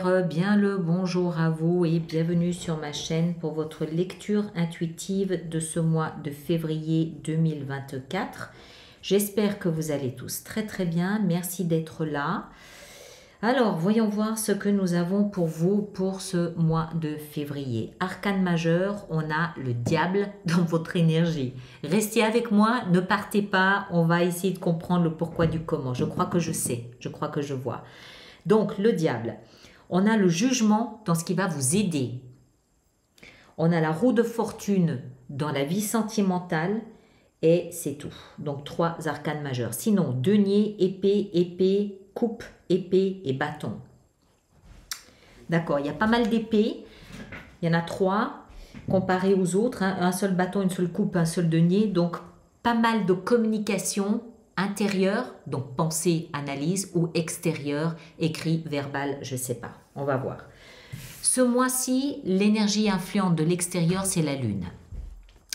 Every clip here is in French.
lumière, bien le bonjour à vous et bienvenue sur ma chaîne pour votre lecture intuitive de ce mois de février 2024. J'espère que vous allez tous très très bien, merci d'être là. Alors, voyons voir ce que nous avons pour vous pour ce mois de février. Arcane majeur, on a le diable dans votre énergie. Restez avec moi, ne partez pas, on va essayer de comprendre le pourquoi du comment. Je crois que je sais, je crois que je vois. Donc, le diable, on a le jugement dans ce qui va vous aider. On a la roue de fortune dans la vie sentimentale et c'est tout. Donc, 3 arcanes majeurs. Sinon, denier, épée, coupe, épée et bâton. D'accord, il y a pas mal d'épées. Il y en a 3 comparées aux autres. Hein. Un seul bâton, une seule coupe, un seul denier. Donc, pas mal de communication intérieure, donc pensée, analyse, ou extérieure, écrit, verbal, je ne sais pas. On va voir. Ce mois-ci, l'énergie influente de l'extérieur, c'est la Lune.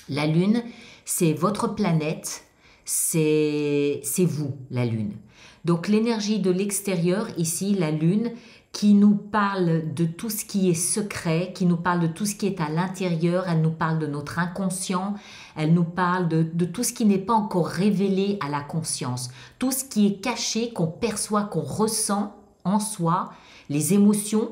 La Lune, c'est votre planète, c'est vous, la Lune. Donc l'énergie de l'extérieur, ici, la Lune, qui nous parle de tout ce qui est secret, qui nous parle de tout ce qui est à l'intérieur, elle nous parle de notre inconscient, elle nous parle de tout ce qui n'est pas encore révélé à la conscience, tout ce qui est caché, qu'on perçoit, qu'on ressent en soi, les émotions,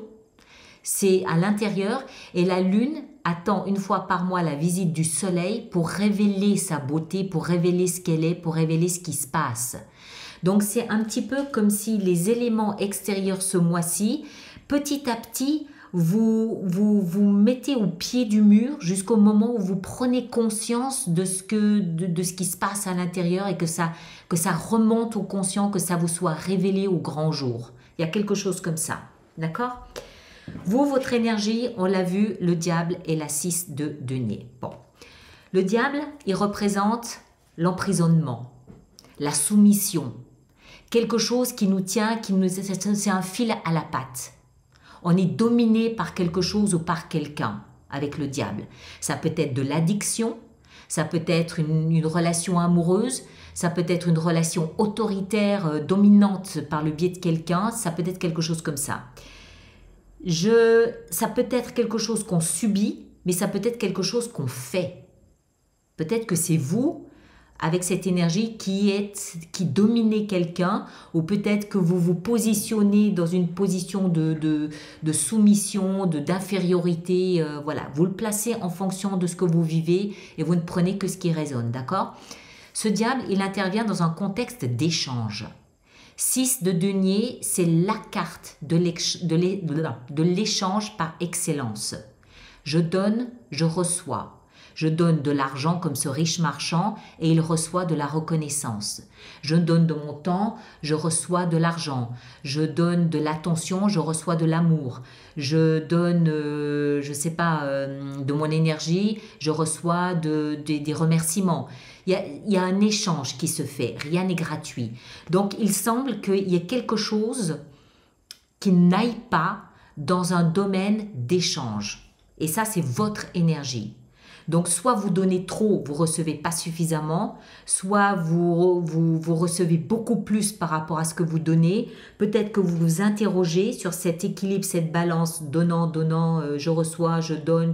c'est à l'intérieur et la Lune attend une fois par mois la visite du Soleil pour révéler sa beauté, pour révéler ce qu'elle est, pour révéler ce qui se passe. Donc c'est un petit peu comme si les éléments extérieurs ce mois-ci, petit à petit, vous mettez au pied du mur jusqu'au moment où vous prenez conscience de ce qui se passe à l'intérieur et que ça remonte au conscient, que ça vous soit révélé au grand jour. Il y a quelque chose comme ça, d'accord ? Vous, votre énergie, on l'a vu, le diable et la 6 de denier. Bon, le diable, il représente l'emprisonnement, la soumission, quelque chose qui nous tient, c'est un fil à la patte. On est dominé par quelque chose ou par quelqu'un avec le diable. Ça peut être de l'addiction, ça peut être une relation amoureuse, ça peut être une relation autoritaire, dominante par le biais de quelqu'un, ça peut être quelque chose comme ça. Ça peut être quelque chose qu'on subit, mais ça peut être quelque chose qu'on fait. Peut-être que c'est vous, avec cette énergie, qui dominez quelqu'un, ou peut-être que vous vous positionnez dans une position de soumission, d'infériorité. Voilà, vous le placez en fonction de ce que vous vivez et vous ne prenez que ce qui résonne, d'accord ? Ce diable, il intervient dans un contexte d'échange. 6 de denier, c'est la carte de l'échange par excellence. Je donne, je reçois. Je donne de l'argent comme ce riche marchand et il reçoit de la reconnaissance. Je donne de mon temps, je reçois de l'argent. Je donne de l'attention, je reçois de l'amour. Je donne, je sais pas, de mon énergie, je reçois des remerciements. Il y a un échange qui se fait, rien n'est gratuit. Donc il semble qu'il y ait quelque chose qui n'aille pas dans un domaine d'échange. Et ça, c'est votre énergie. Donc, soit vous donnez trop, vous ne recevez pas suffisamment, soit vous recevez beaucoup plus par rapport à ce que vous donnez. Peut-être que vous vous interrogez sur cet équilibre, cette balance donnant, je reçois, je donne,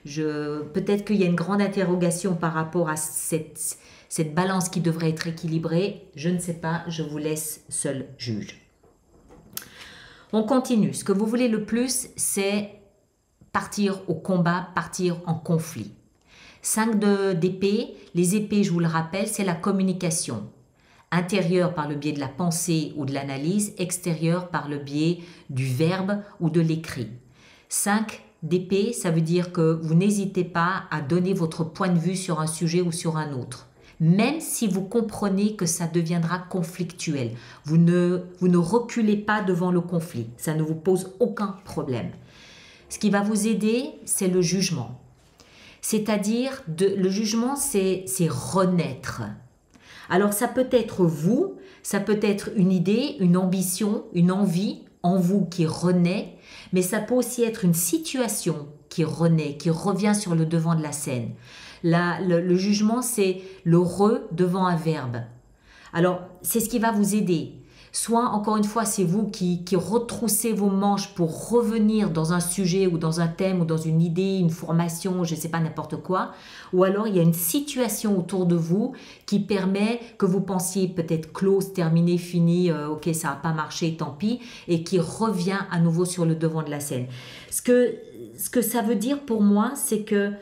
peut-être qu'il y a une grande interrogation par rapport à cette balance qui devrait être équilibrée. Je ne sais pas, je vous laisse seul juge. On continue. Ce que vous voulez le plus, c'est partir au combat, partir en conflit. 5 d'épée, les épées, je vous le rappelle, c'est la communication. Intérieure par le biais de la pensée ou de l'analyse, extérieure par le biais du verbe ou de l'écrit. 5 d'épée, ça veut dire que vous n'hésitez pas à donner votre point de vue sur un sujet ou sur un autre. Même si vous comprenez que ça deviendra conflictuel. Vous ne reculez pas devant le conflit. Ça ne vous pose aucun problème. Ce qui va vous aider, c'est le jugement. C'est-à-dire, le jugement, c'est renaître. Alors, ça peut être vous, ça peut être une idée, une ambition, une envie en vous qui renaît, mais ça peut aussi être une situation qui renaît, qui revient sur le devant de la scène. Le jugement, c'est le devant un verbe. Alors, c'est ce qui va vous aider. soit encore une fois c'est vous qui retroussez vos manches pour revenir dans un sujet ou dans un thème ou dans une idée, une formation, je ne sais pas, n'importe quoi, ou alors il y a une situation autour de vous qui permet que vous pensiez peut-être close, terminé, fini, ok ça n'a pas marché, tant pis, et qui revient à nouveau sur le devant de la scène. Ce que ça veut dire pour moi, c'est que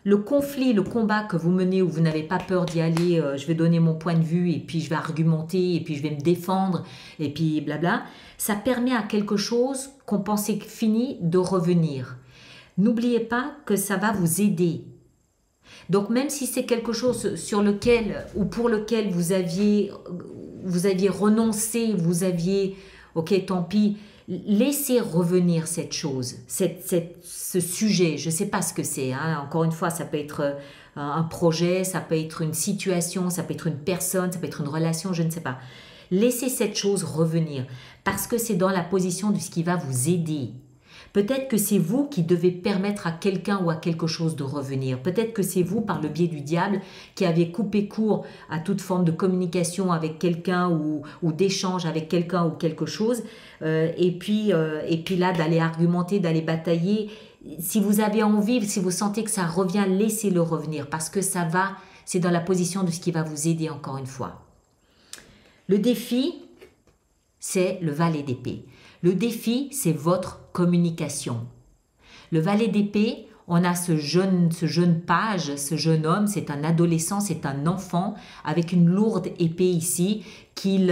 le conflit, le combat que vous menez où vous n'avez pas peur d'y aller, je vais donner mon point de vue et puis je vais argumenter et puis je vais me défendre et puis blabla, ça permet à quelque chose qu'on pensait fini de revenir. N'oubliez pas que ça va vous aider. Donc même si c'est quelque chose sur lequel ou pour lequel vous aviez renoncé, vous aviez, ok tant pis, laissez revenir cette chose, ce sujet, je ne sais pas ce que c'est, hein. Encore une fois, ça peut être un projet, ça peut être une situation, ça peut être une personne, ça peut être une relation, je ne sais pas. Laissez cette chose revenir, parce que c'est dans la position de ce qui va vous aider. Peut-être que c'est vous qui devez permettre à quelqu'un ou à quelque chose de revenir. Peut-être que c'est vous, par le biais du diable, qui avez coupé court à toute forme de communication avec quelqu'un ou d'échange avec quelqu'un ou quelque chose. Et puis là, d'aller argumenter, d'aller batailler. Si vous avez envie, si vous sentez que ça revient, laissez-le revenir parce que ça va, c'est dans la position de ce qui va vous aider encore une fois. Le défi, c'est le valet d'épée. Le défi, c'est votre communication. Le valet d'épée, on a ce jeune page, ce jeune homme, c'est un adolescent, c'est un enfant avec une lourde épée ici qu'il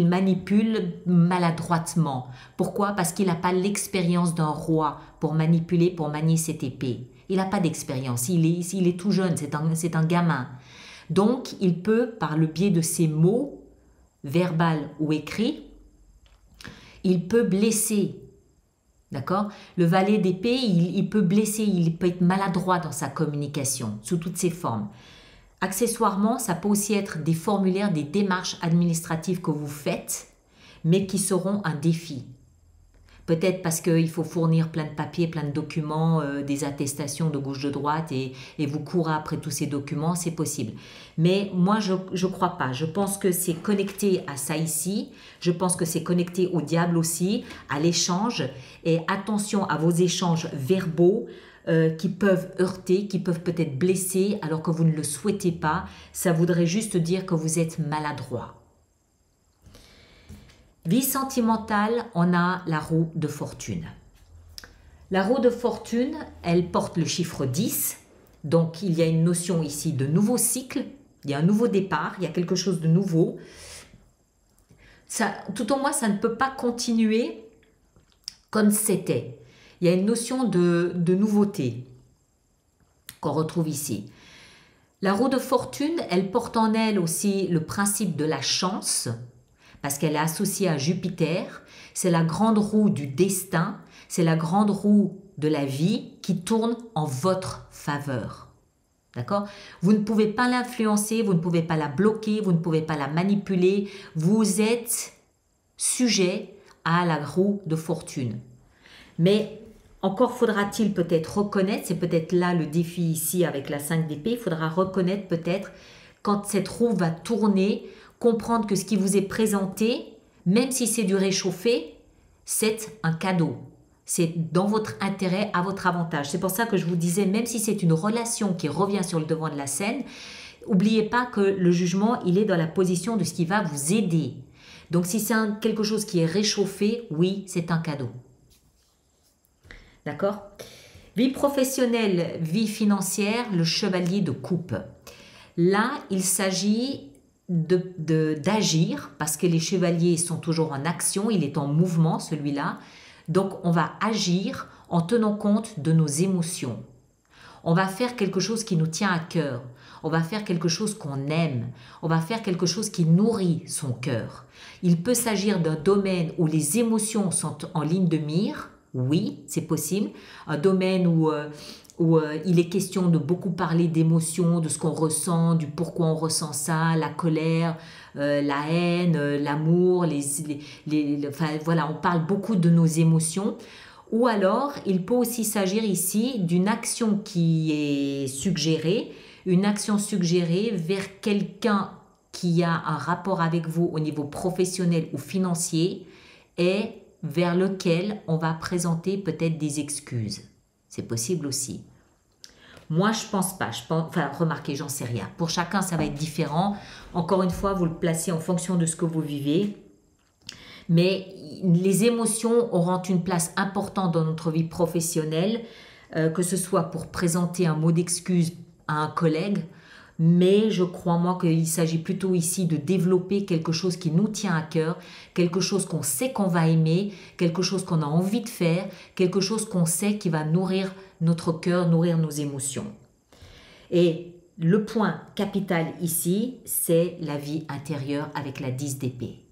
manipule maladroitement. Pourquoi? Parce qu'il n'a pas l'expérience d'un roi pour manipuler, pour manier cette épée. Il n'a pas d'expérience, il est tout jeune, c'est un gamin. Donc, il peut, par le biais de ses mots, verbal ou écrits, il peut blesser. D'accord? Le valet d'épée, il peut blesser, il peut être maladroit dans sa communication, sous toutes ses formes. Accessoirement, ça peut aussi être des formulaires, des démarches administratives que vous faites, mais qui seront un défi. Peut-être parce qu'il faut fournir plein de papiers, plein de documents, des attestations de gauche, de droite, et vous courez après tous ces documents, c'est possible. Mais moi, je ne crois pas. Je pense que c'est connecté à ça ici. Je pense que c'est connecté au diable aussi, à l'échange. Et attention à vos échanges verbaux qui peuvent heurter, qui peuvent peut-être blesser alors que vous ne le souhaitez pas. Ça voudrait juste dire que vous êtes maladroit. Vie sentimentale, on a la roue de fortune. La roue de fortune, elle porte le chiffre 10. Donc, il y a une notion ici de nouveau cycle. Il y a un nouveau départ, il y a quelque chose de nouveau. Ça, tout au moins, ça ne peut pas continuer comme c'était. Il y a une notion de nouveauté qu'on retrouve ici. La roue de fortune, elle porte en elle aussi le principe de la chance, parce qu'elle est associée à Jupiter. C'est la grande roue du destin, c'est la grande roue de la vie qui tourne en votre faveur. D'accord? Vous ne pouvez pas l'influencer, vous ne pouvez pas la bloquer, vous ne pouvez pas la manipuler. Vous êtes sujet à la roue de fortune. Mais encore faudra-t-il peut-être reconnaître, c'est peut-être là le défi ici avec la 5 d'épée, il faudra reconnaître peut-être quand cette roue va tourner, comprendre que ce qui vous est présenté, même si c'est du réchauffé, c'est un cadeau. C'est dans votre intérêt, à votre avantage. C'est pour ça que je vous disais, même si c'est une relation qui revient sur le devant de la scène, n'oubliez pas que le jugement, il est dans la position de ce qui va vous aider. Donc si c'est quelque chose qui est réchauffé, oui, c'est un cadeau. D'accord? Vie professionnelle, vie financière, le chevalier de coupe. Là, il s'agit d'agir, parce que les chevaliers sont toujours en action, il est en mouvement celui-là. Donc, on va agir en tenant compte de nos émotions. On va faire quelque chose qui nous tient à cœur. On va faire quelque chose qu'on aime. On va faire quelque chose qui nourrit son cœur. Il peut s'agir d'un domaine où les émotions sont en ligne de mire. Oui, c'est possible. Un domaine où il est question de beaucoup parler d'émotions, de ce qu'on ressent, du pourquoi on ressent ça, la colère, la haine, l'amour, enfin, voilà, on parle beaucoup de nos émotions. Ou alors, il peut aussi s'agir ici d'une action qui est suggérée, une action suggérée vers quelqu'un qui a un rapport avec vous au niveau professionnel ou financier et vers lequel on va présenter peut-être des excuses. C'est possible aussi. Moi, je pense pas. Enfin, remarquez, j'en sais rien. Pour chacun, ça va être différent. Encore une fois, vous le placez en fonction de ce que vous vivez. Mais les émotions auront une place importante dans notre vie professionnelle, que ce soit pour présenter un mot d'excuse à un collègue, mais je crois moi qu'il s'agit plutôt ici de développer quelque chose qui nous tient à cœur, quelque chose qu'on sait qu'on va aimer, quelque chose qu'on a envie de faire, quelque chose qu'on sait qui va nourrir notre cœur, nourrir nos émotions. Et le point capital ici, c'est la vie intérieure avec la 10 d'épée.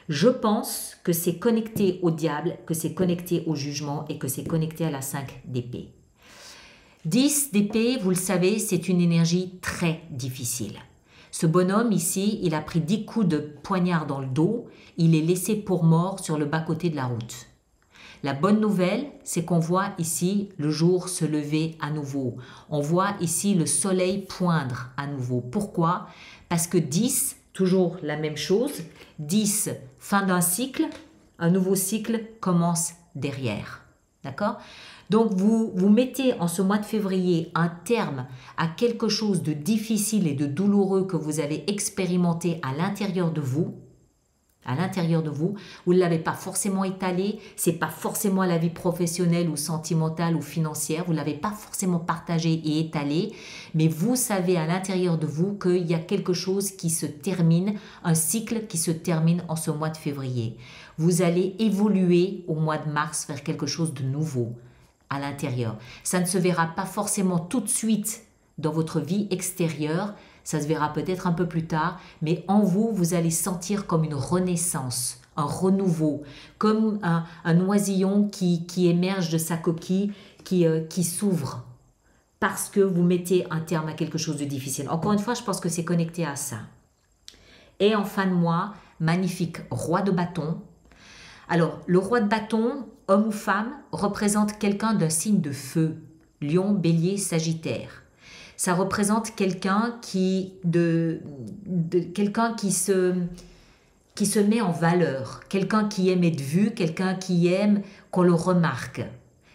Je pense que c'est connecté au diable, que c'est connecté au jugement et que c'est connecté à la 5 d'épée. 10 d'épée, vous le savez, c'est une énergie très difficile. Ce bonhomme ici, il a pris 10 coups de poignard dans le dos, il est laissé pour mort sur le bas-côté de la route. La bonne nouvelle, c'est qu'on voit ici le jour se lever à nouveau. On voit ici le soleil poindre à nouveau. Pourquoi? Parce que 10, toujours la même chose, 10, fin d'un cycle, un nouveau cycle commence derrière. D'accord? Donc, vous mettez en ce mois de février un terme à quelque chose de difficile et de douloureux que vous avez expérimenté à l'intérieur de vous. À l'intérieur de vous, vous ne l'avez pas forcément étalé, ce n'est pas forcément la vie professionnelle ou sentimentale ou financière, vous ne l'avez pas forcément partagé et étalé, mais vous savez à l'intérieur de vous qu'il y a quelque chose qui se termine, un cycle qui se termine en ce mois de février. Vous allez évoluer au mois de mars vers quelque chose de nouveau à l'intérieur. Ça ne se verra pas forcément tout de suite dans votre vie extérieure, ça se verra peut-être un peu plus tard, mais en vous, vous allez sentir comme une renaissance, un renouveau, comme un oisillon qui émerge de sa coquille, qui s'ouvre, parce que vous mettez un terme à quelque chose de difficile. Encore une fois, je pense que c'est connecté à ça. Et en fin de mois, magnifique roi de bâton. Alors, le roi de bâton, homme ou femme, représente quelqu'un d'un signe de feu, lion, bélier, sagittaire. Ça représente quelqu'un quelqu'un qui se met en valeur, quelqu'un qui aime être vu, quelqu'un qui aime qu'on le remarque,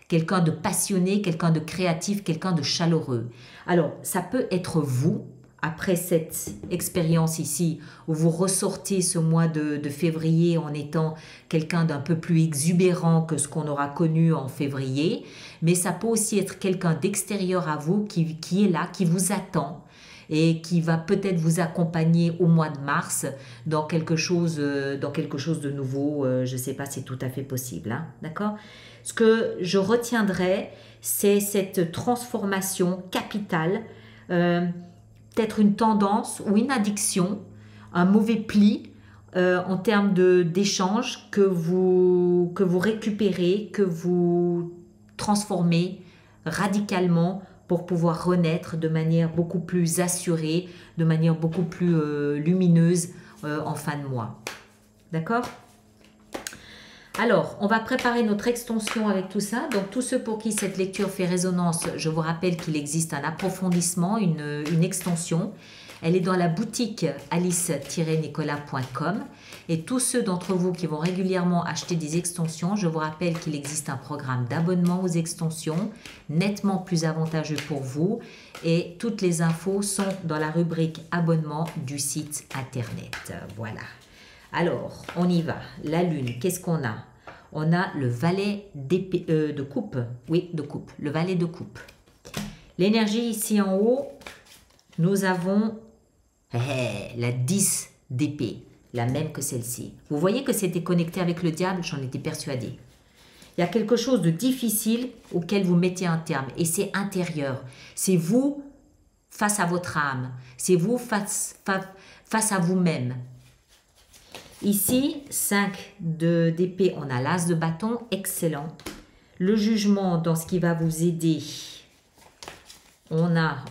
quelqu'un de passionné, quelqu'un de créatif, quelqu'un de chaleureux. Alors, ça peut être vous, après cette expérience ici, où vous ressortez ce mois de février en étant quelqu'un d'un peu plus exubérant que ce qu'on aura connu en février, mais ça peut aussi être quelqu'un d'extérieur à vous qui est là, qui vous attend et qui va peut-être vous accompagner au mois de mars dans quelque chose de nouveau. Je ne sais pas, c'est tout à fait possible. Hein, d'accord? Ce que je retiendrai, c'est cette transformation capitale, peut-être une tendance ou une addiction, un mauvais pli en termes d'échange que vous récupérez, que vous transformez radicalement pour pouvoir renaître de manière beaucoup plus assurée, de manière beaucoup plus lumineuse en fin de mois. D'accord ? Alors, on va préparer notre extension avec tout ça. Donc, tous ceux pour qui cette lecture fait résonance, je vous rappelle qu'il existe un approfondissement, une extension. Elle est dans la boutique alice-nicolas.com. Et tous ceux d'entre vous qui vont régulièrement acheter des extensions, je vous rappelle qu'il existe un programme d'abonnement aux extensions, nettement plus avantageux pour vous. Et toutes les infos sont dans la rubrique abonnement du site internet. Voilà. Alors, on y va. La lune, qu'est-ce qu'on a? On a le valet de coupe. Oui, de coupe. Le valet de coupe. L'énergie ici en haut, nous avons la 10 d'épée, la même que celle-ci. Vous voyez que c'était connecté avec le diable, j'en étais persuadée. Il y a quelque chose de difficile auquel vous mettez un terme et c'est intérieur. C'est vous face à votre âme. C'est vous face à vous-même. Ici, 5 d'épée, on a l'as de bâton, excellent. Le jugement dans ce qui va vous aider, on a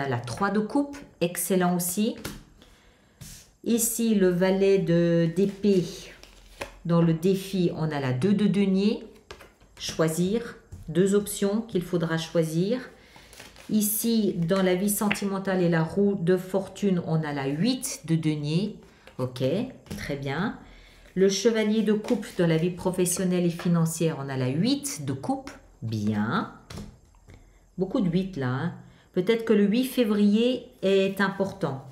la 3 de coupe, excellent aussi. Ici, le valet d'épée, dans le défi, on a la 2 de denier, choisir, 2 options qu'il faudra choisir. Ici, dans la vie sentimentale et la roue de fortune, on a la 8 de denier. Ok, très bien. Le chevalier de coupe dans la vie professionnelle et financière, on a la 8 de coupe. Bien. Beaucoup de 8 là. Hein. Peut-être que le 8 février est important.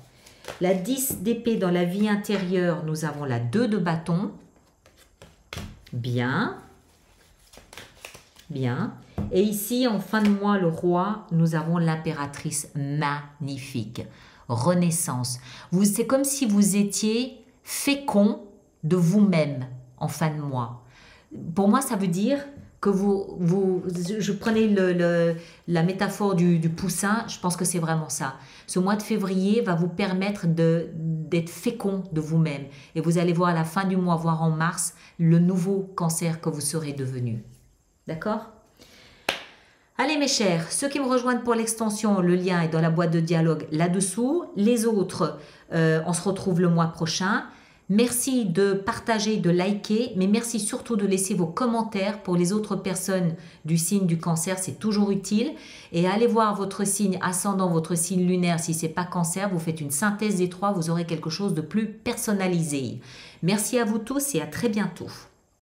La 10 d'épée dans la vie intérieure, nous avons la 2 de bâton. Bien. Bien. Et ici, en fin de mois, le roi, nous avons l'impératrice magnifique. Renaissance. C'est comme si vous étiez fécond de vous-même en fin de mois. Pour moi, ça veut dire que je prenais la métaphore du poussin, je pense que c'est vraiment ça. Ce mois de février va vous permettre d'être fécond de vous-même. Et vous allez voir à la fin du mois, voire en mars, le nouveau cancer que vous serez devenu. D'accord ? Allez mes chers, ceux qui me rejoignent pour l'extension, le lien est dans la boîte de dialogue là-dessous. Les autres, on se retrouve le mois prochain. Merci de partager, de liker, mais merci surtout de laisser vos commentaires pour les autres personnes du signe du cancer, c'est toujours utile. Et allez voir votre signe ascendant, votre signe lunaire, si ce n'est pas cancer, vous faites une synthèse des trois, vous aurez quelque chose de plus personnalisé. Merci à vous tous et à très bientôt.